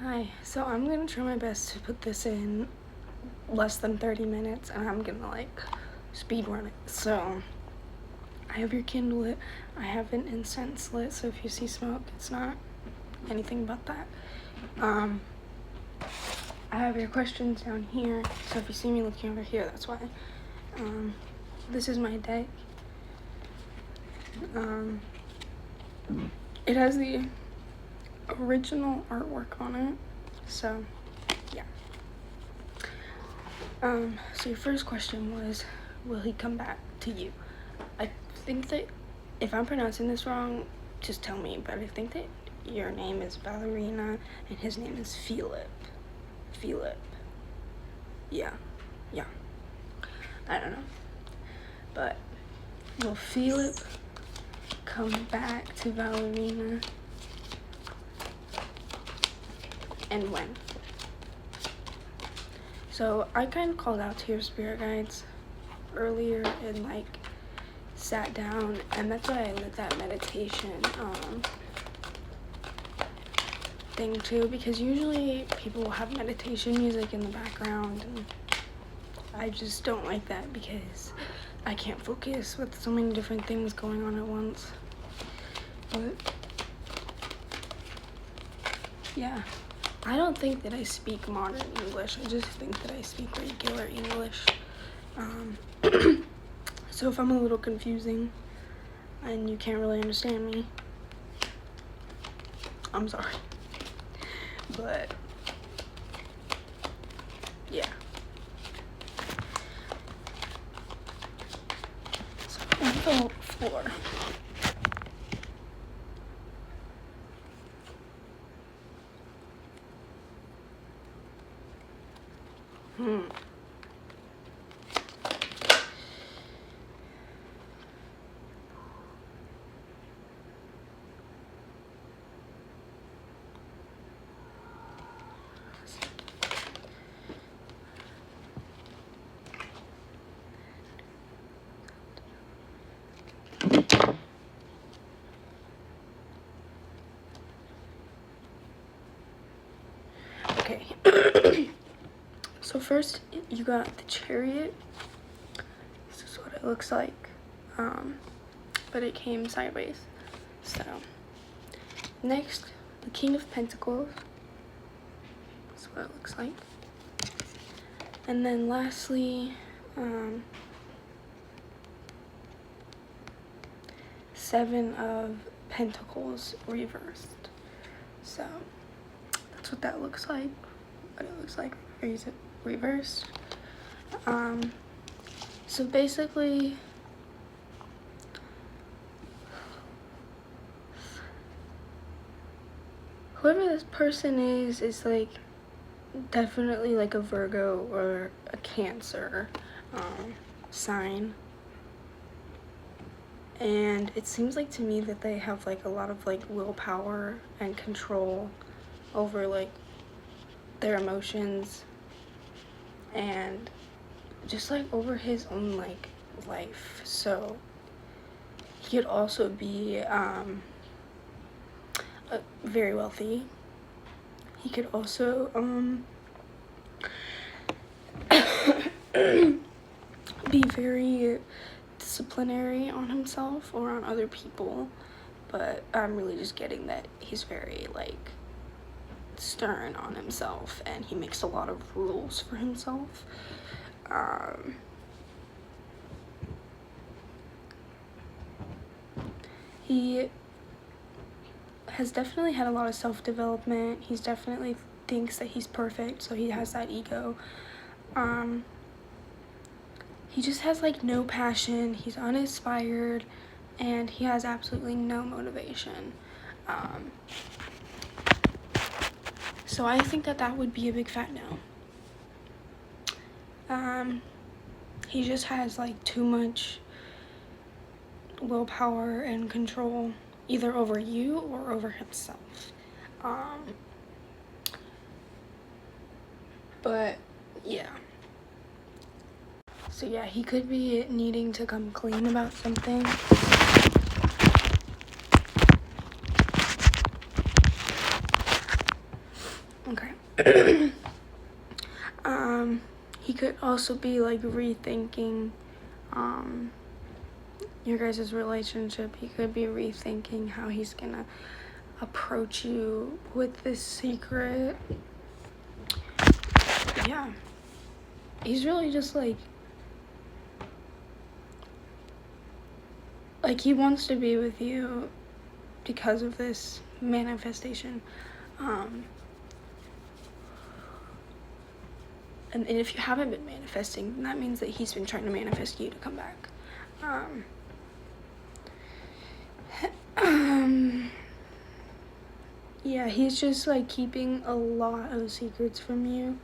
Hi, so I'm gonna try my best to put this in less than 30 minutes and I'm gonna speed run it. So I have your candle lit, I have an incense lit, so if you see smoke, it's not anything but that. I have your questions down here, so if you see me looking over here, that's why. This is my deck. It has the original artwork on it, so yeah. So your first question was, will he come back to you? I think that if I'm pronouncing this wrong, just tell me, but I think that your name is Ballerina and his name is Philip. Yeah. I don't know. But will Philip come back to Ballerina? And when? So I kind of called out to your spirit guides earlier and sat down, and that's why I lit that meditation thing too, because usually people will have meditation music in the background, and I just don't like that because I can't focus with so many different things going on at once. But yeah, I don't think that I speak modern English. I just think that I speak regular English. So if I'm a little confusing and you can't really understand me, I'm sorry. But yeah. So on the floor. Okay. So first you got the Chariot. This is what it looks like. But it came sideways. So next, the King of Pentacles. That's what it looks like. And then lastly, Seven of Pentacles reversed. So that's what that looks like. What it looks like reversed. So basically, whoever this person is definitely a Virgo or a Cancer sign. And it seems to me that they have a lot of willpower and control over their emotions and just over his own life. So he could also be very wealthy. He could also be very disciplinary on himself or on other people, but I'm really just getting that he's very stern on himself and he makes a lot of rules for himself. He has definitely had a lot of self-development. He's definitely thinks that he's perfect, so he has that ego. He just has no passion. He's uninspired and he has absolutely no motivation. So I think that would be a big fat no. He just has too much willpower and control, either over you or over himself. But yeah. So yeah, he could be needing to come clean about something. Okay. He could also be like rethinking your guys' relationship. He could be rethinking how he's gonna approach you with this secret. Yeah. He's really just like he wants to be with you because of this manifestation. And if you haven't been manifesting, then that means that he's been trying to manifest you to come back. Yeah, he's just like keeping a lot of secrets from you.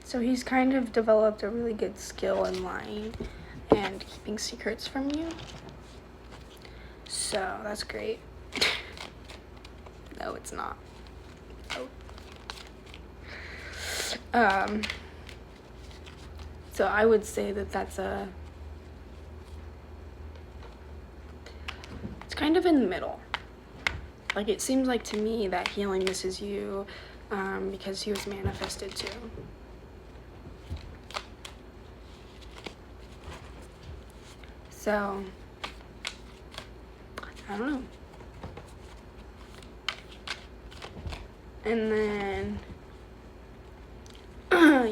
So he's kind of developed a really good skill in lying and keeping secrets from you. So that's great. No, it's not. Oh. So I would say that it's kind of in the middle. Like, it seems like to me that he only misses you because he was manifested too. So, I don't know. And then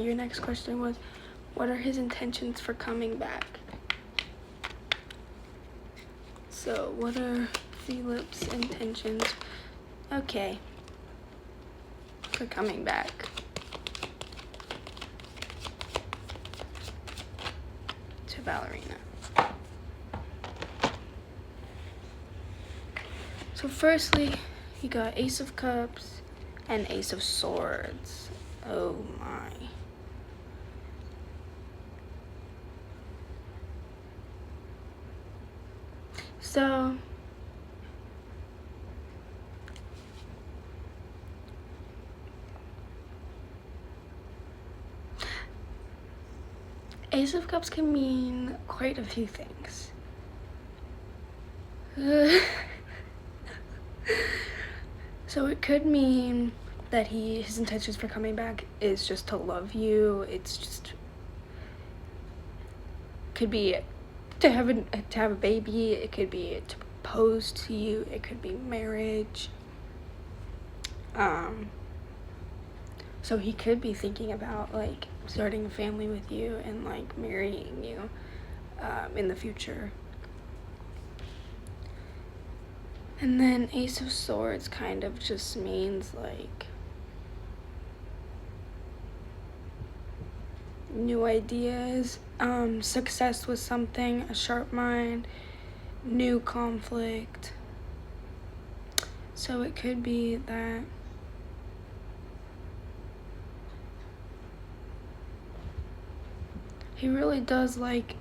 your next question was, what are his intentions for coming back? So, what are Philip's intentions? Okay. For coming back. To Ballerina. So firstly, you got Ace of Cups and Ace of Swords. Oh my. So, Ace of Cups can mean quite a few things. So it could mean that his intentions for coming back is just to love you. It's just could be to have a baby. It could be to propose to you. It could be marriage. So he could be thinking about like starting a family with you and like marrying you in the future. And then Ace of Swords kind of just means like new ideas, success with something, a sharp mind, new conflict. So it could be that he really does like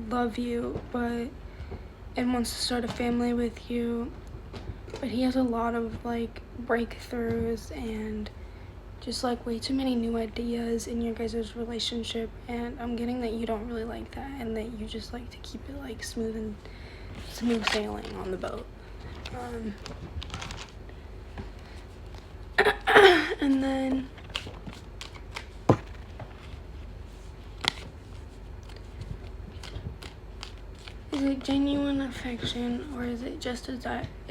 love you, and wants to start a family with you, but he has a lot of like breakthroughs and just like way too many new ideas in your guys' relationship, and I'm getting that you don't really like that and that you just like to keep it like smooth sailing on the boat. And then is it genuine affection, or is it just a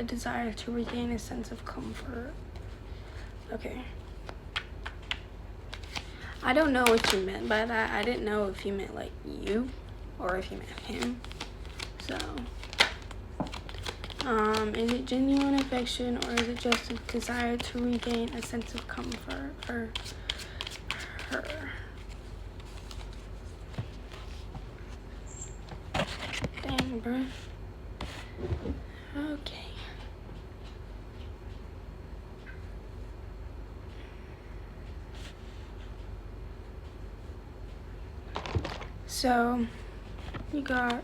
desire to regain a sense of comfort? Okay. I don't know what you meant by that. I didn't know if you meant like you or if you meant him. So, is it genuine affection, or is it just a desire to regain a sense of comfort for her? Dang, bruh. Okay. So, you got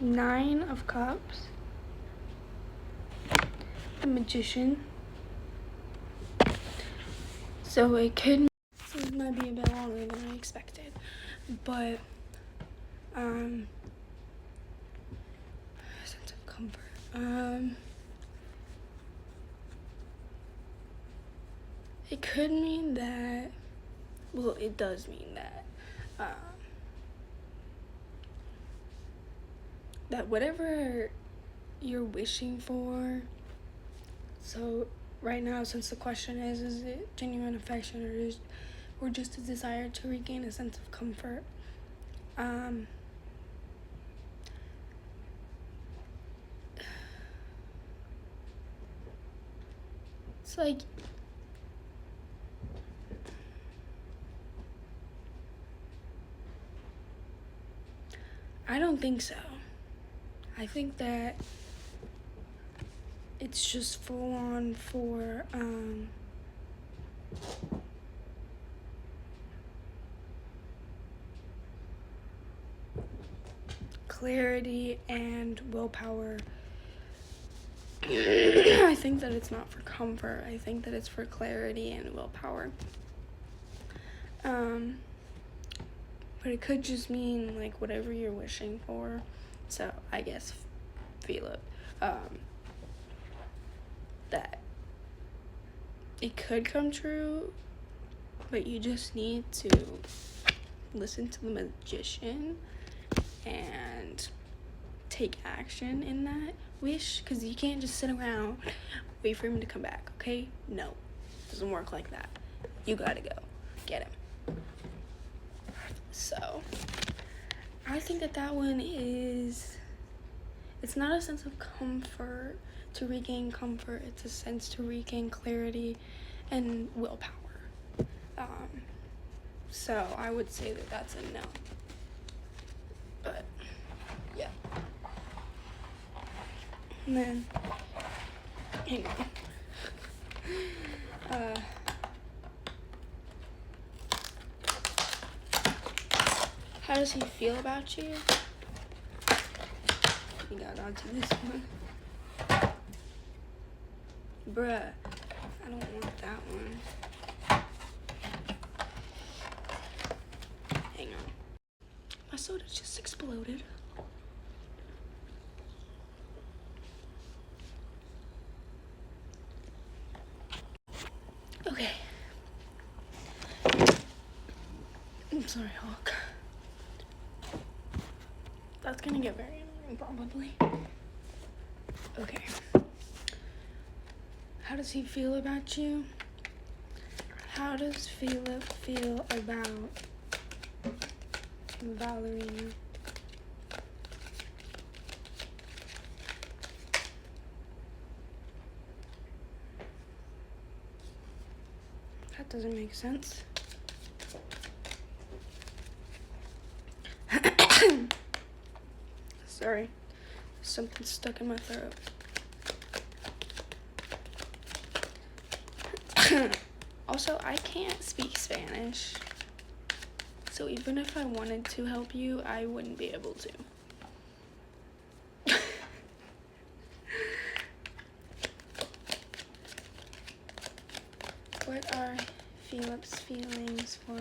9 of Cups, the Magician. So it might be a bit longer than I expected, but sense of comfort. It could mean that, well, it does mean that, that whatever you're wishing for, so right now, since the question is it genuine affection or just a desire to regain a sense of comfort, it's like, I don't think so. I think that it's just full on for clarity and willpower. I think that it's not for comfort. I think that it's for clarity and willpower. But it could just mean like whatever you're wishing for. So I guess feel it. That it could come true, but you just need to listen to the magician and take action in that wish, because you can't just sit around wait for him to come back. Okay, no, it doesn't work like that. You gotta go get him. So I think that one is, it's not a sense of comfort to regain comfort, it's a sense to regain clarity and willpower. So I would say that that's a no. But yeah. And then, hang on. How does he feel about you? We got onto this one. Bruh, I don't want that one. Hang on. My soda just exploded. Okay. I'm sorry, Hawk. That's gonna get very annoying, probably. Okay. How does he feel about you? How does Philip feel about Valerina? That doesn't make sense. Sorry, something's stuck in my throat. Also, I can't speak Spanish, so even if I wanted to help you, I wouldn't be able to. What are Philip's feelings for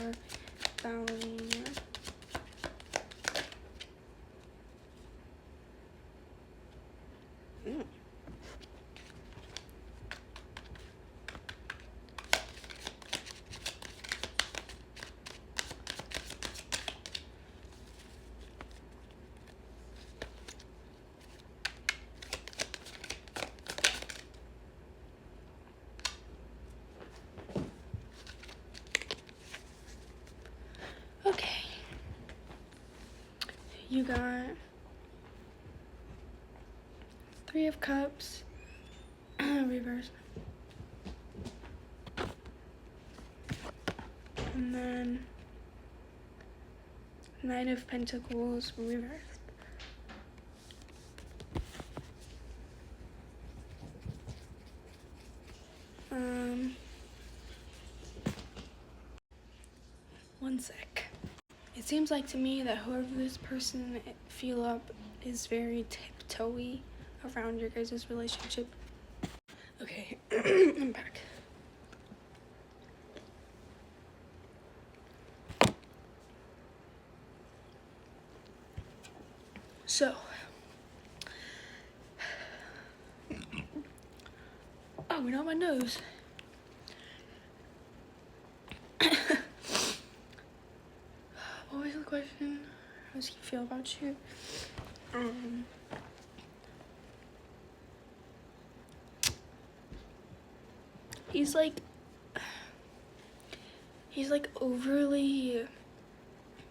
Valerina? Okay. You got 3 of Cups, reverse. And then 9 of Pentacles, reversed. One sec. It seems like to me that whoever this person feel up is very tiptoey around your guys' relationship. Okay, I'm back. So, Oh, went on my nose. What was the question? How does he feel about you? He's like overly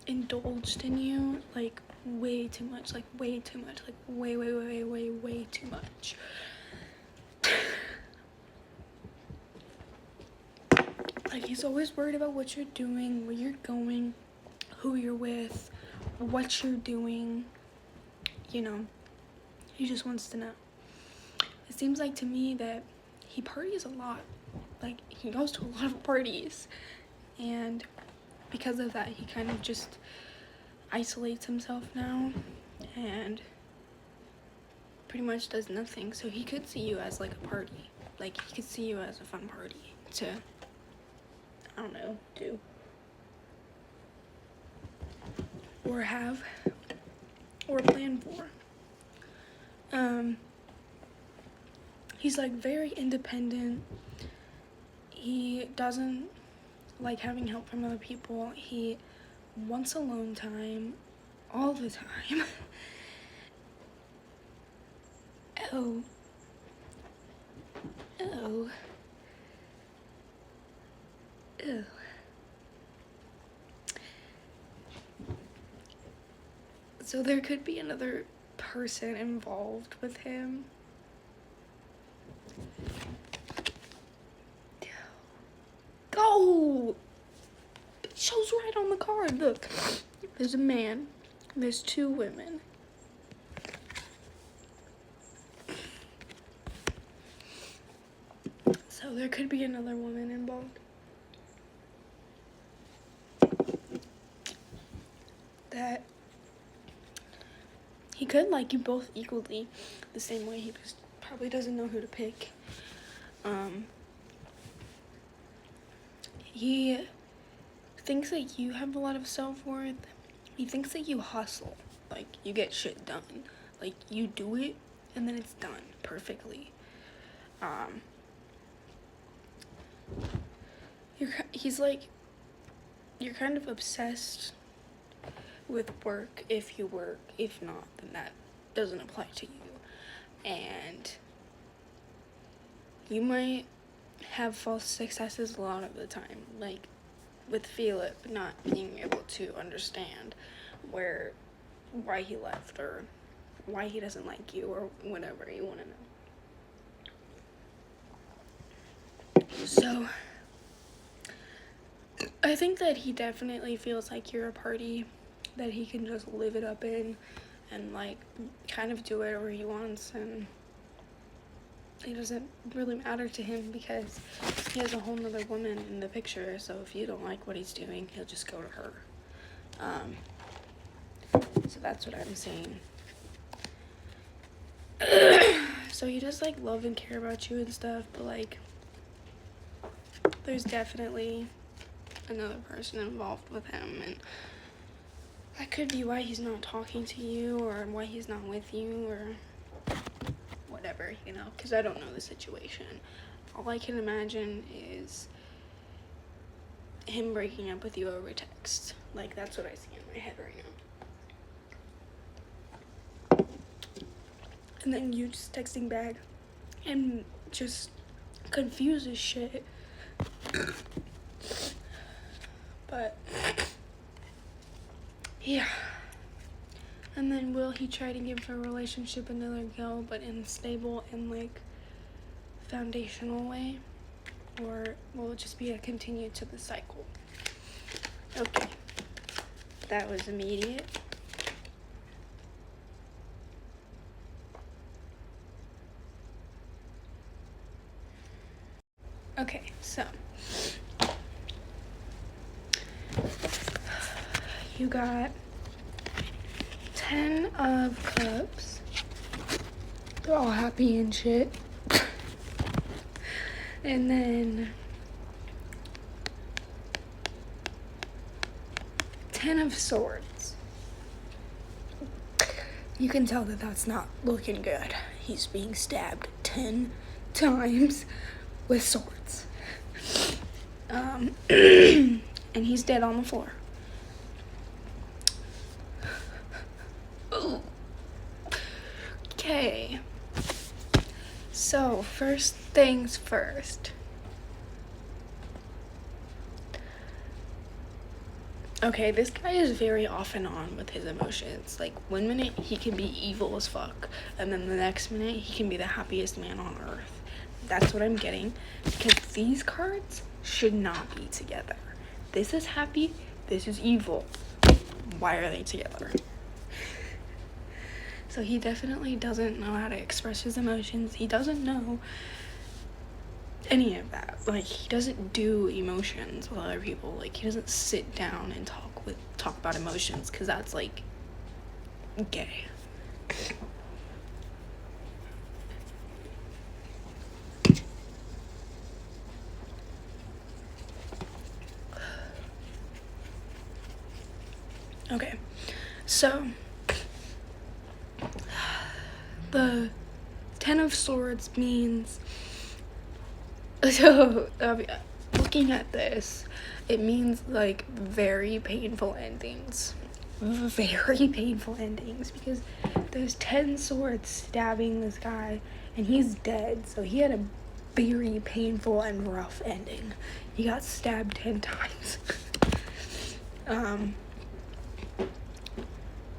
indulged in you, like way too much, like way too much, like way too much. Like, he's always worried about what you're doing, where you're going, who you're with, what you're doing, you know. He just wants to know. It seems like to me that he parties a lot. Like, he goes to a lot of parties, and because of that, he kind of just isolates himself now and pretty much does nothing. So he could see you as like a party. Like, he could see you as a fun party to, I don't know, do or have or plan for. He's like very independent. He doesn't like having help from other people. He wants alone time all the time. Oh. Ew. So there could be another person involved with him. Go! It shows right on the card. Look, there's a man, there's 2 women. So there could be another woman involved. That he could like you both equally the same way. He just probably doesn't know who to pick. He thinks that you have a lot of self-worth. He thinks that you hustle, like you get shit done, like you do it and then it's done perfectly. He's like, you're kind of obsessed with work if you work. If not, then that doesn't apply to you. And you might have false successes a lot of the time, like with Philip not being able to understand why he left or why he doesn't like you or whatever you want to know. So I think that he definitely feels like you're a party that he can just live it up in and like kind of do whatever he wants, and it doesn't really matter to him because he has a whole nother woman in the picture. So if you don't like what he's doing, he'll just go to her. So that's what I'm saying. So he does like love and care about you and stuff, but like there's definitely another person involved with him, and that could be why he's not talking to you or why he's not with you or whatever, you know, because I don't know the situation. All I can imagine is him breaking up with you over text. Like, that's what I see in my head right now. And then you just texting back and just confused as shit. But yeah. And then will he try to give the relationship another go, but in a stable and like foundational way? Or will it just be a continue to the cycle? Okay. That was immediate. Okay, so you got 10 of cups. They're all happy and shit. And then 10 of swords. You can tell that that's not looking good. He's being stabbed 10 times with swords. And he's dead on the floor. Ooh. Okay. So, first things first. Okay, this guy is very off and on with his emotions. Like, one minute he can be evil as fuck, and then the next minute he can be the happiest man on earth. That's what I'm getting, because these cards should not be together. This is happy, this is evil. Why are they together? So he definitely doesn't know how to express his emotions. He doesn't know any of that. Like, he doesn't do emotions with other people. Like, he doesn't sit down and talk about emotions, because that's like gay. Okay, so the 10 of Swords means, so looking at this, it means like very painful endings. Very painful endings, because there's 10 swords stabbing this guy and he's dead, so he had a very painful and rough ending. He got stabbed 10 times.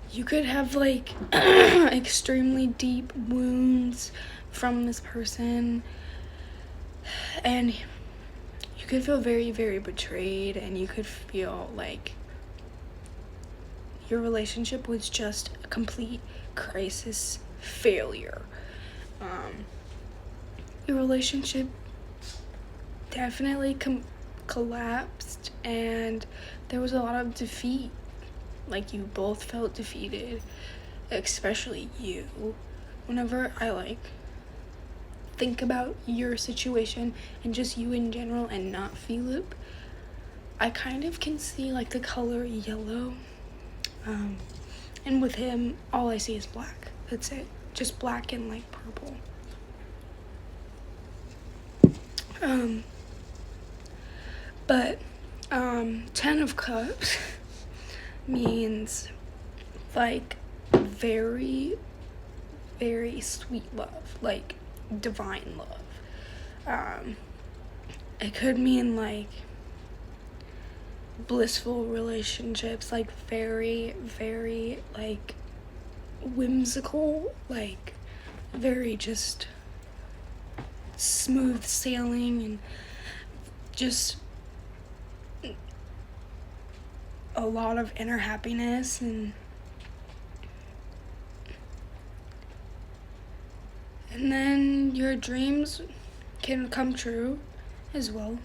You could have like extremely deep wounds from this person, and you could feel very, very betrayed, and you could feel like your relationship was just a complete crisis failure. Your relationship definitely collapsed, and there was a lot of defeat. Like, you both felt defeated, especially you. Whenever I like think about your situation and just you in general and not Philip, I kind of can see like the color yellow. And with him, all I see is black. That's it. Just black and like purple. But 10 of Cups means like very, very sweet love, like divine love. It could mean like blissful relationships, like very, very like whimsical, like very just smooth sailing, and just a lot of inner happiness, and then your dreams can come true as well.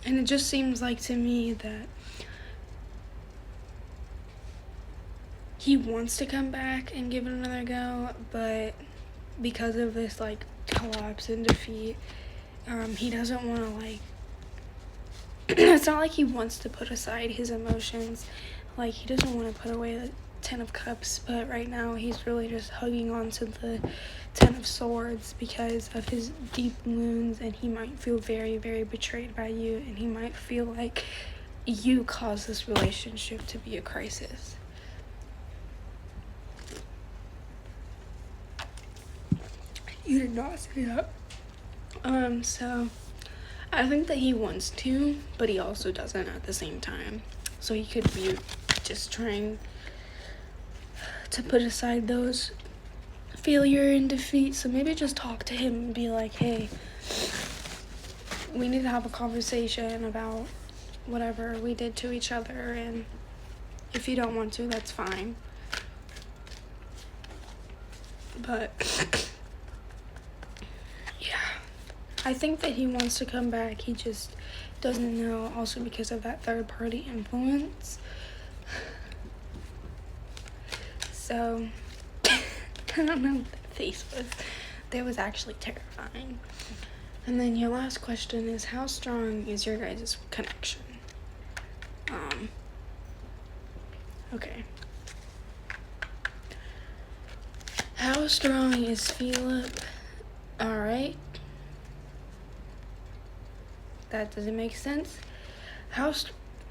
And it just seems like to me that he wants to come back and give it another go, but because of this like collapse and defeat, he doesn't want to like it's not like he wants to put aside his emotions, like he doesn't want to put away the 10 of Cups, but right now he's really just hugging on to the 10 of Swords because of his deep wounds, and he might feel very, very betrayed by you, and he might feel like you caused this relationship to be a crisis. You did not say that. So I think that he wants to, but he also doesn't at the same time. So he could be just trying to put aside those failure and defeat. So maybe just talk to him and be like, hey, we need to have a conversation about whatever we did to each other, and if you don't want to, that's fine. But I think that he wants to come back. He just doesn't know, also because of that third party influence. So I don't know what that face was. That was actually terrifying. And then your last question is, how strong is your guys' connection? Okay. How strong is Philip Alright. That doesn't make sense.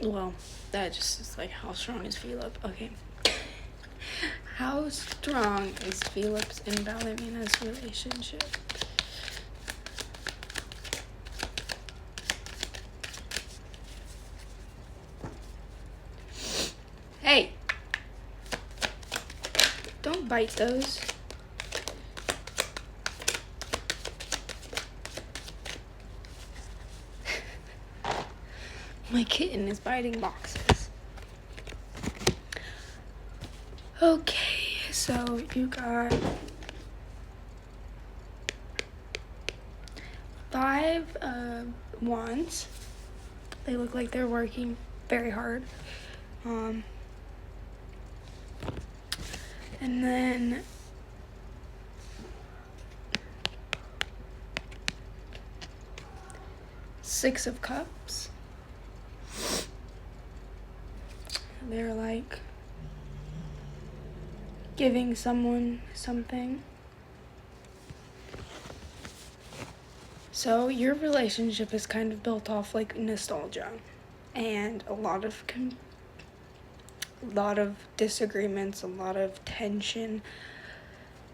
Well, that just is like, how strong is Philip? Okay. How strong is Philip's and Valenmina's relationship? Hey! Don't bite those. My kitten is biting boxes. Okay, so you got 5 wands. They look like they're working very hard. And then Six of Cups. They're like giving someone something. So your relationship is kind of built off like nostalgia and a lot of disagreements, a lot of tension,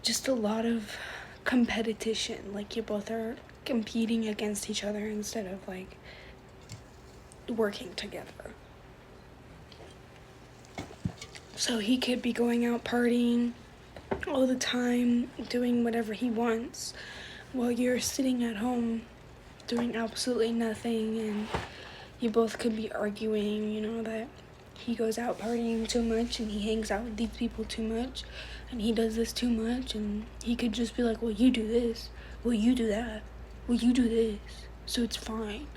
just a lot of competition. Like you both are competing against each other instead of like working together. So he could be going out partying all the time, doing whatever he wants, while you're sitting at home doing absolutely nothing, and you both could be arguing, you know, that he goes out partying too much and he hangs out with these people too much and he does this too much, and he could just be like, well, you do this, well, you do that, well, you do this, so it's fine.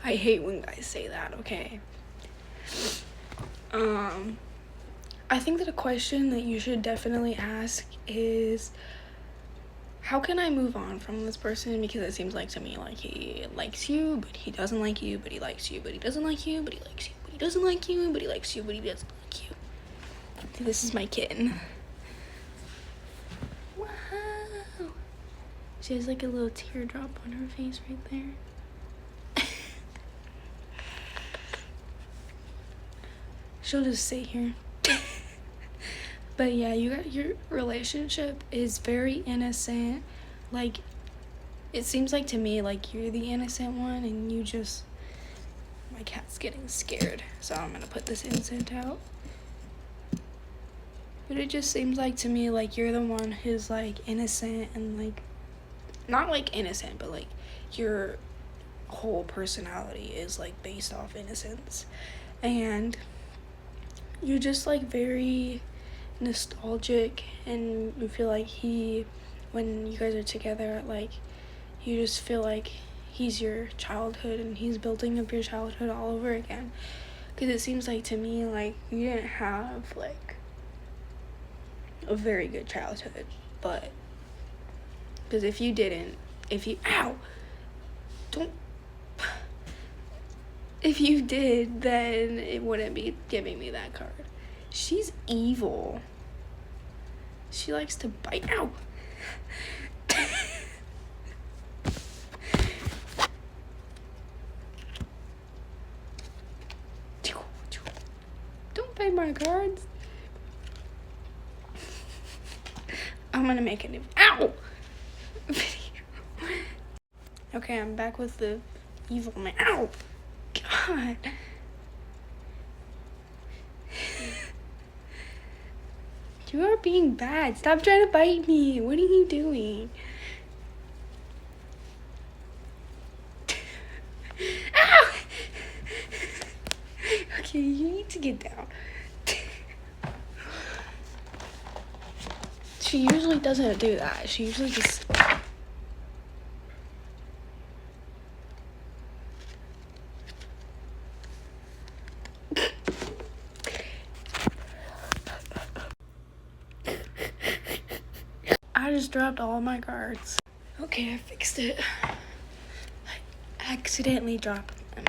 I hate when guys say that, okay? I think that a question that you should definitely ask is, how can I move on from this person? Because it seems like to me like he likes you, but he doesn't like you, but he likes you, but he doesn't like you, but he likes you, but he doesn't like you, but he likes you, but he doesn't like you. This is my kitten. Wow. She has like a little teardrop on her face right there. She'll just sit here. But yeah, your relationship is very innocent. Like, it seems like to me like you're the innocent one and you just, my cat's getting scared, so I'm gonna put this incense out. But it just seems like to me like you're the one who's like innocent and like, not like innocent, but like your whole personality is like based off innocence. And you're just like very nostalgic, and you feel like when you guys are together, like you just feel like he's your childhood and he's building up your childhood all over again. Because it seems like to me like you didn't have like a very good childhood, but because if you did, then it wouldn't be giving me that card. She's evil. She likes to bite. Ow! Don't bite my cards. I'm gonna make a new video. Okay, I'm back with the evil man. Ow! God. You are being bad. Stop trying to bite me. What are you doing? Ow! Okay, you need to get down. She usually doesn't do that. She usually just... I just dropped all my cards. Okay, I fixed it. I accidentally dropped them.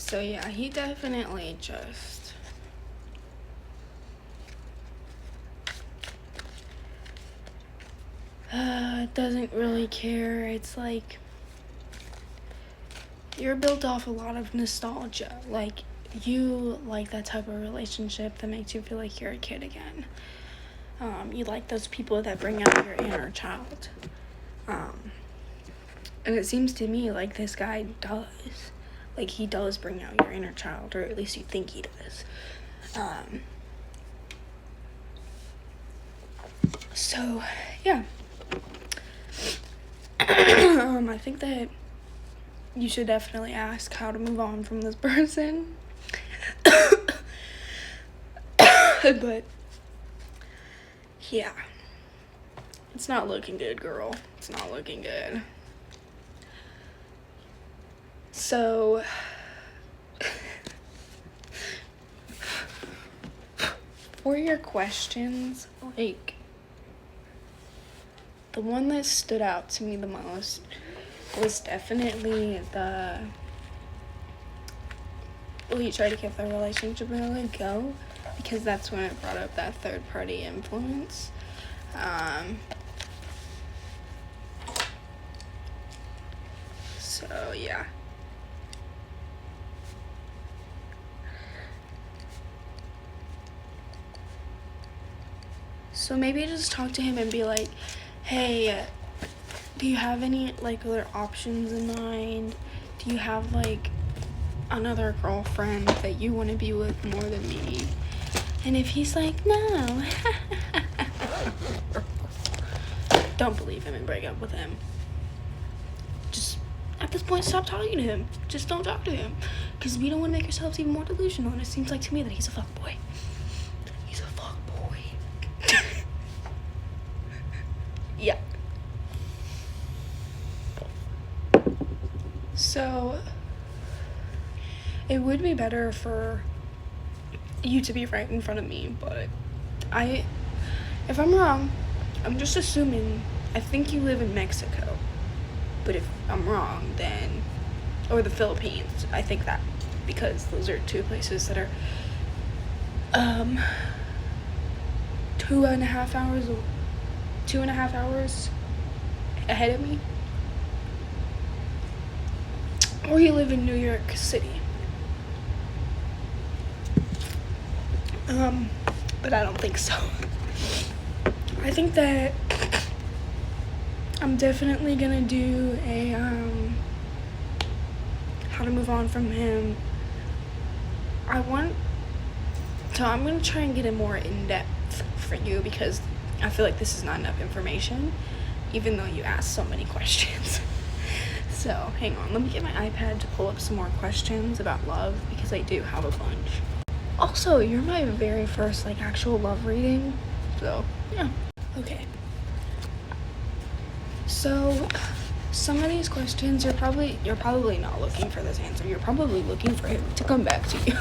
So yeah, he definitely just doesn't really care. It's like you're built off a lot of nostalgia. Like, you like that type of relationship that makes you feel like you're a kid again. You like those people that bring out your inner child. And it seems to me like this guy does. Like, he does bring out your inner child, or at least you think he does. So, yeah. I think that you should definitely ask how to move on from this person. But, yeah. It's not looking good, girl. It's not looking good. So, for your questions, like, the one that stood out to me the most was definitely the, will you try to keep the relationship and let it go? Because that's when it brought up that third-party influence. So, yeah. So maybe just talk to him and be like, hey, do you have any, like, other options in mind? Do you have, like, another girlfriend that you want to be with more than me? And if he's like, no, don't believe him and break up with him. Just, at this point, stop talking to him. Just don't talk to him. Because we don't want to make ourselves even more delusional. And it seems like to me that he's a fuckboy. He's a fuckboy. Yeah. So, it would be better for you to be right in front of me, but if I'm wrong, I'm just assuming, I think you live in Mexico, but if I'm wrong, then, or the Philippines, I think that, because those are two places that are, 2.5 hours ahead of me, or you live in New York City. But I don't think so. I think that I'm definitely gonna do a, how to move on from him. I'm gonna try and get it more in-depth for you, because I feel like this is not enough information, even though you asked so many questions. So, hang on, let me get my iPad to pull up some more questions about love, because I do have a bunch. Also, you're my very first, like, actual love reading, so, yeah. Okay. So, some of these questions, you're probably not looking for this answer. You're probably looking for him to come back to you,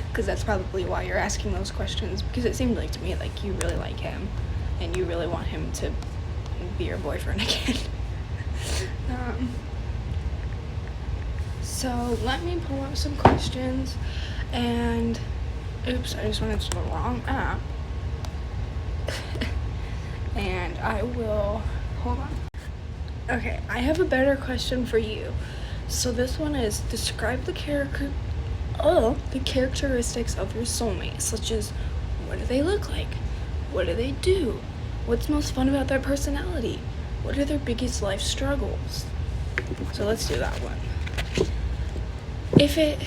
because that's probably why you're asking those questions, because it seemed like to me like you really like him, and you really want him to be your boyfriend again. So, let me pull up some questions. And, oops, I just went into the wrong app. And I will, hold on. Okay, I have a better question for you. So this one is, describe the characteristics of your soulmate, such as, what do they look like? What do they do? What's most fun about their personality? What are their biggest life struggles? So let's do that one. If it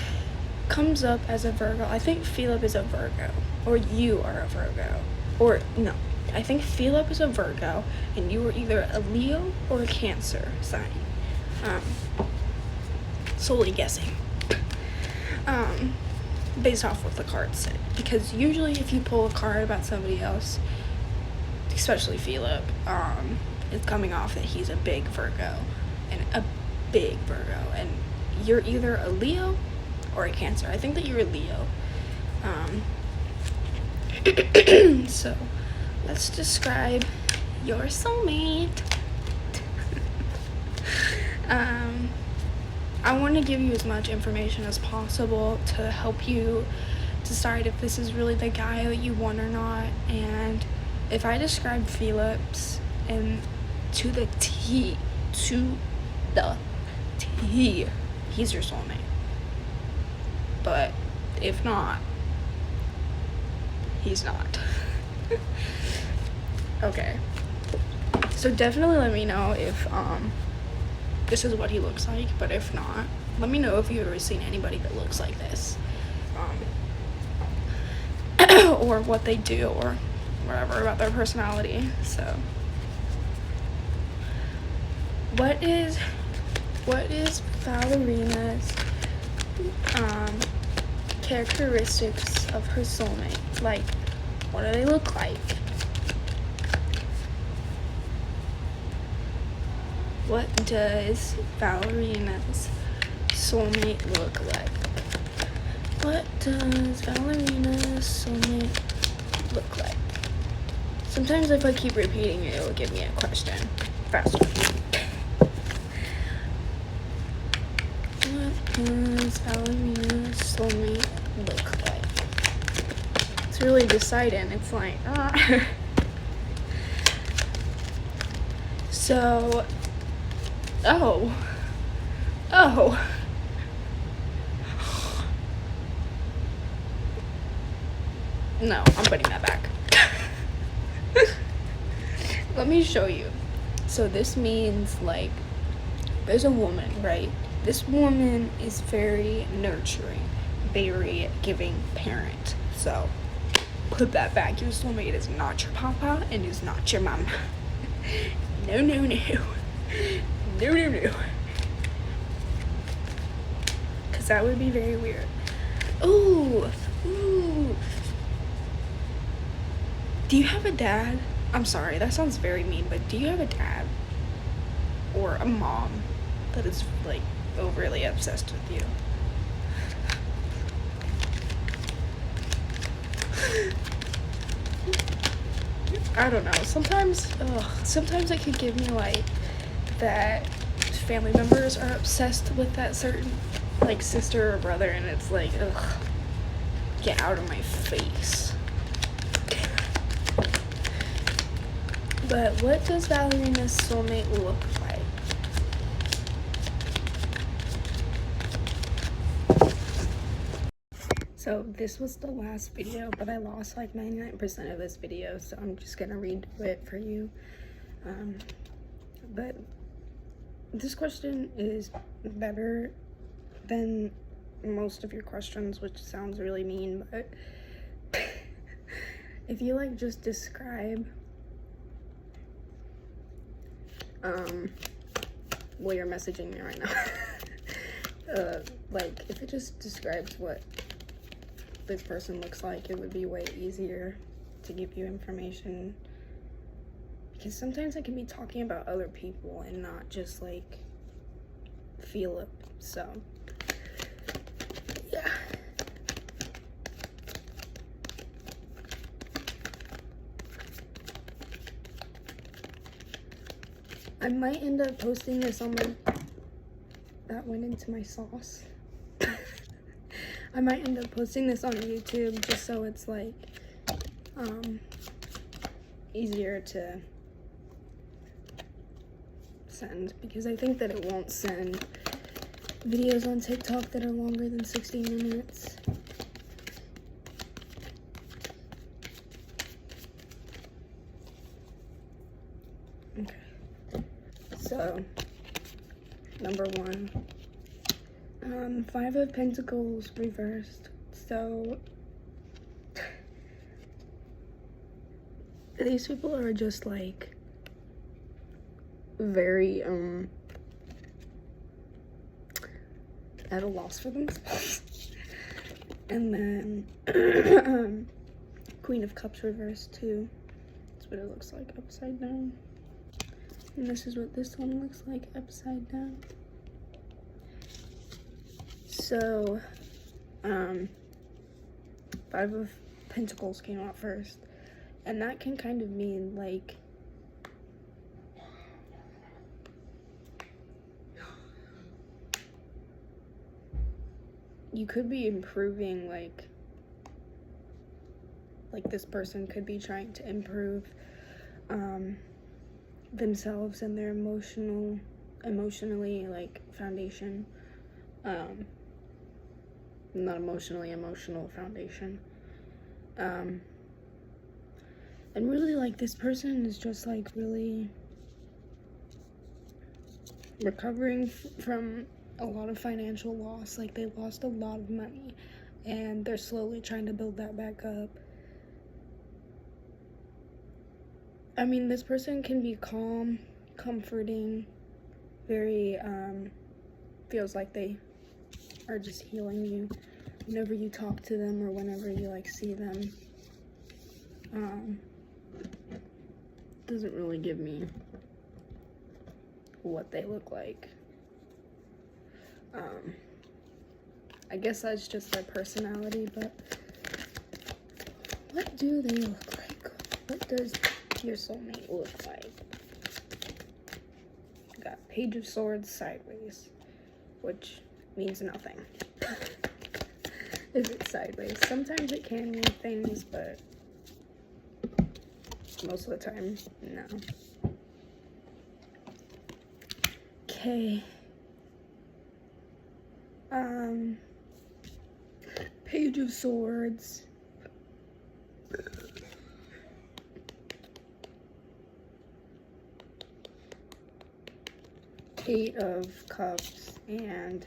comes up as a Virgo, I think Philip is a Virgo, or you are a Virgo, or no, I think Philip is a Virgo, and you are either a Leo or a Cancer sign. Solely guessing. Based off what the card said, because usually if you pull a card about somebody else, especially Philip, it's coming off that he's a big Virgo, and you're either a Leo or a Cancer. I think that you're a Leo. So let's describe your soulmate. I want to give you as much information as possible to help you decide if this is really the guy that you want or not. And if I describe Felix and to the T, he's your soulmate. But if not, he's not. Okay. So definitely let me know if this is what he looks like, but if not, let me know if you've ever seen anybody that looks like this. Or what they do, or whatever about their personality. So what is Fabiana's characteristics of her soulmate? Like, what do they look like? What does Fabiana's soulmate look like? What does Fabiana's soulmate look like? Sometimes if I keep repeating it, it'll give me a question faster. What does Fabiana's soulmate look like? It's really deciding. It's like, So, oh. No, I'm putting that back. Let me show you. So this means, like, there's a woman, right? This woman is very nurturing, very giving parent. So put that back. Your soulmate is not your papa and is not your mama. No. Because that would be very weird. Ooh. Do you have a dad? I'm sorry, that sounds very mean, but do you have a dad or a mom that is, like, overly obsessed with you? I don't know. Sometimes it could give me, like, that family members are obsessed with that certain, like, sister or brother, and it's like, ugh, get out of my face. But what does Fabiana's soulmate look like? So this was the last video, but I lost like 99% of this video, so I'm just gonna redo it for you. But this question is better than most of your questions, which sounds really mean, but if you like just describe well, you're messaging me right now. Like, if it just describes what this person looks like, it would be way easier to give you information, because sometimes I can be talking about other people and not just like feel it. So yeah. I might end up posting this on my, that went into my sauce. I might end up posting this on YouTube just so it's like easier to send, because I think that it won't send videos on TikTok that are longer than 60 minutes. Okay. So, number 1, 5 of Pentacles reversed. So, these people are just like very at a loss for themselves. And then Queen of Cups reversed too. That's what it looks like upside down. And this is what this one looks like upside down. So, 5 of Pentacles came out first. And that can kind of mean, like, you could be improving, like this person could be trying to improve themselves and their emotionally, like, foundation. Not emotional foundation. And really, like, this person is just, like, really recovering from a lot of financial loss. Like, they lost a lot of money, and they're slowly trying to build that back up. I mean, this person can be calm, comforting, very, feels like they are just healing you whenever you talk to them or whenever you, like, see them. Doesn't really give me what they look like. I guess that's just their personality, but what do they look like? What does your soulmate look like? Got Page of Swords sideways, which means nothing. If it's sideways, sometimes it can mean things, but most of the time, no. Okay. Page of Swords. Eight of Cups and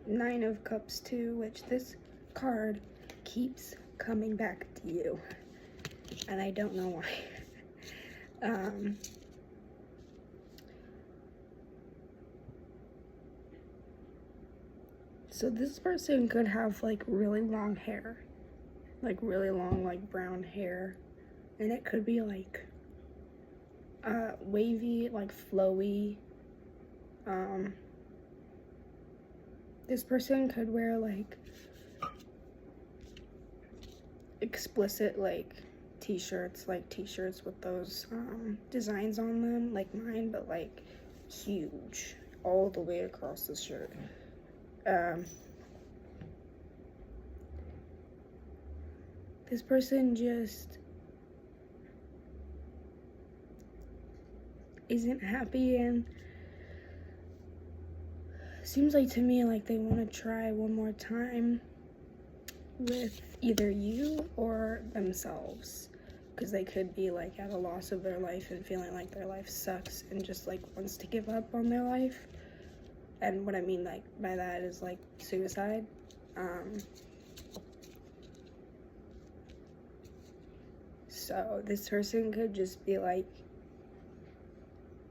Nine of Cups too, which this card keeps coming back to you, and I don't know why. So this person could have, like, really long hair, like really long, like, brown hair, and it could be like wavy, like flowy. This person could wear, like, explicit, like, t-shirts with those designs on them, like mine, but, like, huge all the way across the shirt. This person just isn't happy, and seems like to me like they want to try one more time with either you or themselves, because they could be, like, at a loss of their life and feeling like their life sucks and just, like, wants to give up on their life. And what I mean, like, by that is, like, suicide. So this person could just be, like,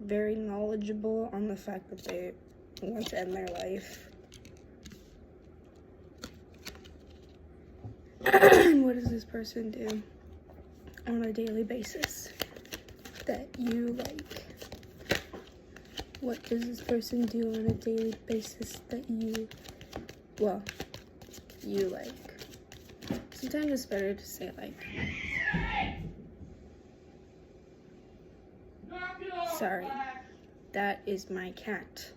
very knowledgeable on the fact that they want to end their life. What does this person do on a daily basis that you like? What does this person do on a daily basis that you like? Sometimes it's better to say, like, sorry, that is my cat.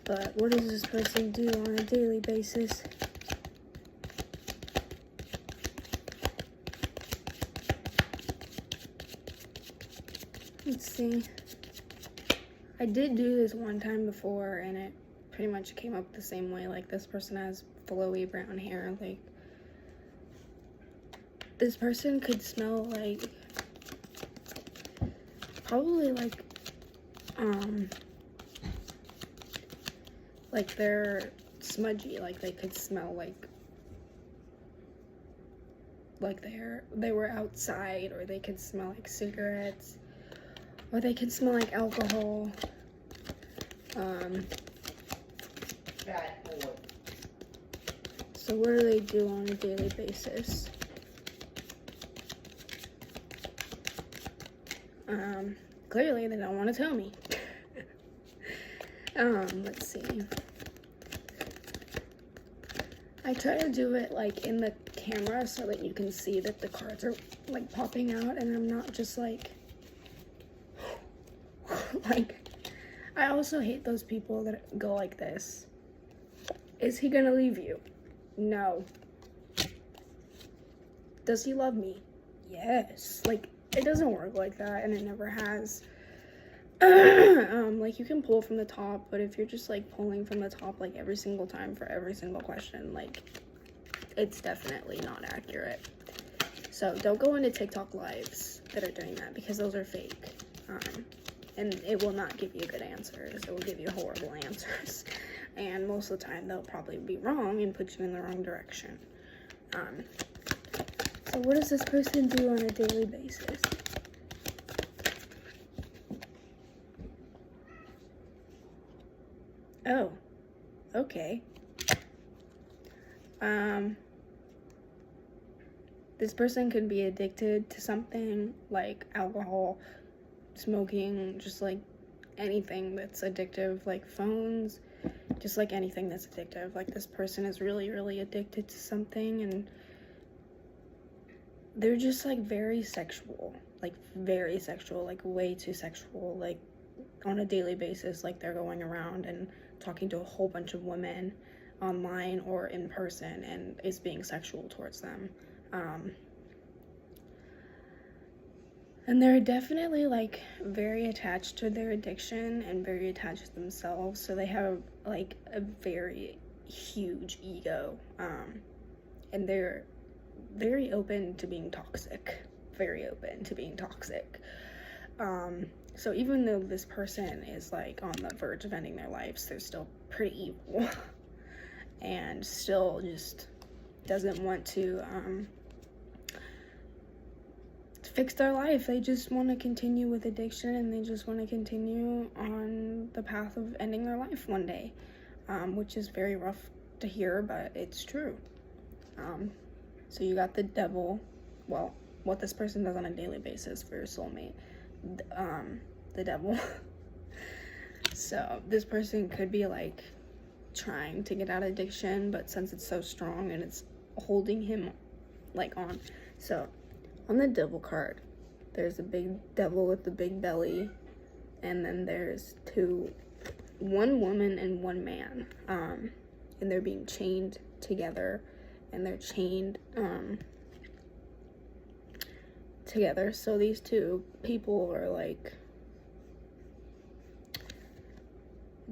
But what does this person do on a daily basis? Let's see. I did do this one time before, and it pretty much came up the same way. Like, this person has flowy brown hair. Like, this person could smell like, probably like they're smudgy. Like, they could smell like they were outside, or they could smell like cigarettes, or they can smell like alcohol. So what do they do on a daily basis? Clearly they don't want to tell me. Let's see. I try to do it, like, in the camera so that you can see that the cards are, like, popping out, and I'm not just, like, like, I also hate those people that go like this. Is he gonna leave you? No. Does he love me? Yes. Like, it doesn't work like that, and it never has. Like, you can pull from the top, but if you're just like pulling from the top like every single time for every single question, like, it's definitely not accurate. So don't go into TikTok lives that are doing that, because those are fake. And it will not give you good answers. It will give you horrible answers. And most of the time they'll probably be wrong and put you in the wrong direction. So what does this person do on a daily basis? Oh, okay. This person could be addicted to something like alcohol, smoking, just like anything that's addictive, like phones, just like anything that's addictive. Like, this person is really, really addicted to something, and they're just like very sexual, like way too sexual, like on a daily basis. Like, they're going around and talking to a whole bunch of women online or in person, and is being sexual towards them. And they're definitely like very attached to their addiction and very attached to themselves. So they have like a very huge ego. And they're very open to being toxic. Very open to being toxic. So even though this person is like on the verge of ending their lives, they're still pretty evil. And still just doesn't want to fix their life. They just want to continue with addiction, and they just want to continue on the path of ending their life one day, which is very rough to hear, but it's true. So you got the devil, well, what this person does on a daily basis for your soulmate, the devil. So this person could be like trying to get out of addiction, but since it's so strong and it's holding him like on, so on the devil card, there's a big devil with the big belly, and then there's one woman and one man, and they're being chained together, and they're chained together. So these two people are like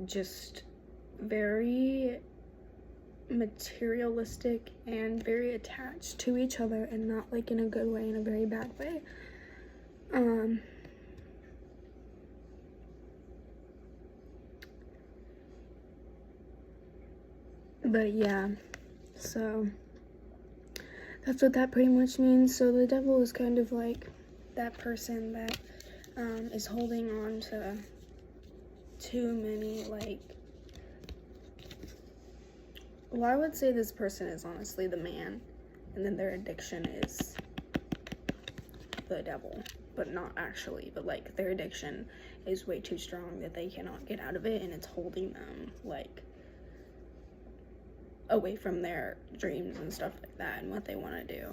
just very materialistic and very attached to each other, and not like in a good way, in a very bad way. But yeah, so that's what that pretty much means. So the devil is kind of like that person that is holding on to too many, like, well, I would say this person is honestly the man, and then their addiction is the devil, but not actually, but like their addiction is way too strong that they cannot get out of it, and it's holding them like away from their dreams and stuff like that and what they want to do.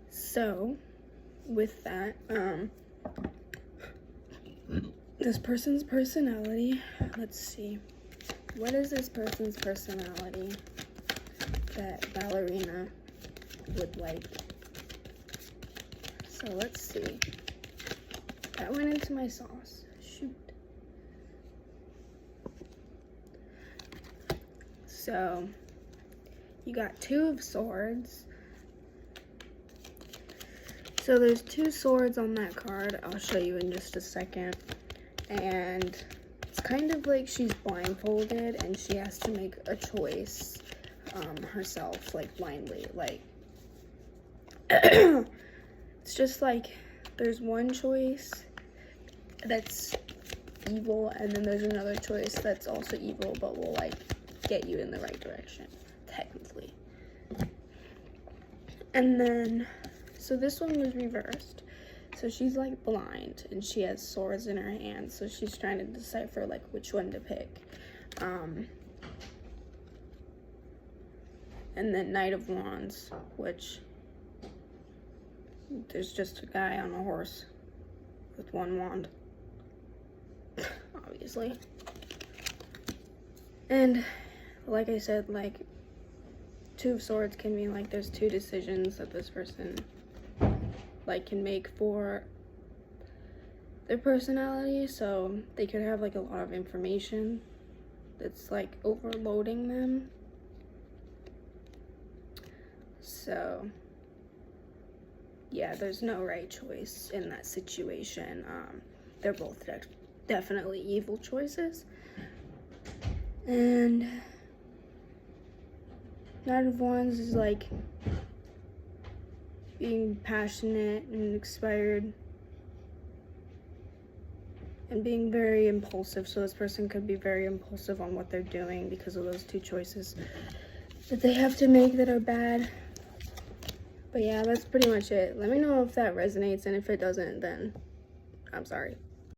So with that, this person's personality, let's see, what is this person's personality that Ballerina would like? So let's see. That went into my sauce. Shoot. So you got 2 of Swords. So there's 2 swords on that card. I'll show you in just a second. And it's kind of like she's blindfolded and she has to make a choice herself, like blindly. Like, it's just like there's one choice that's evil, and then there's another choice that's also evil, but will like get you in the right direction, technically. And then, so this one was reversed. So she's like blind and she has swords in her hands, so she's trying to decipher like which one to pick. And then Knight of Wands, which there's just a guy on a horse with one wand, obviously. And like I said, like, Two of Swords can mean like there's two decisions that this person like can make for their personality. So they could have like a lot of information that's like overloading them. So yeah, there's no right choice in that situation. They're both definitely evil choices. And Knight of Wands is like being passionate and inspired and being very impulsive. So this person could be very impulsive on what they're doing because of those two choices that they have to make that are bad. But yeah, that's pretty much it. Let me know if that resonates, and if it doesn't, then I'm sorry.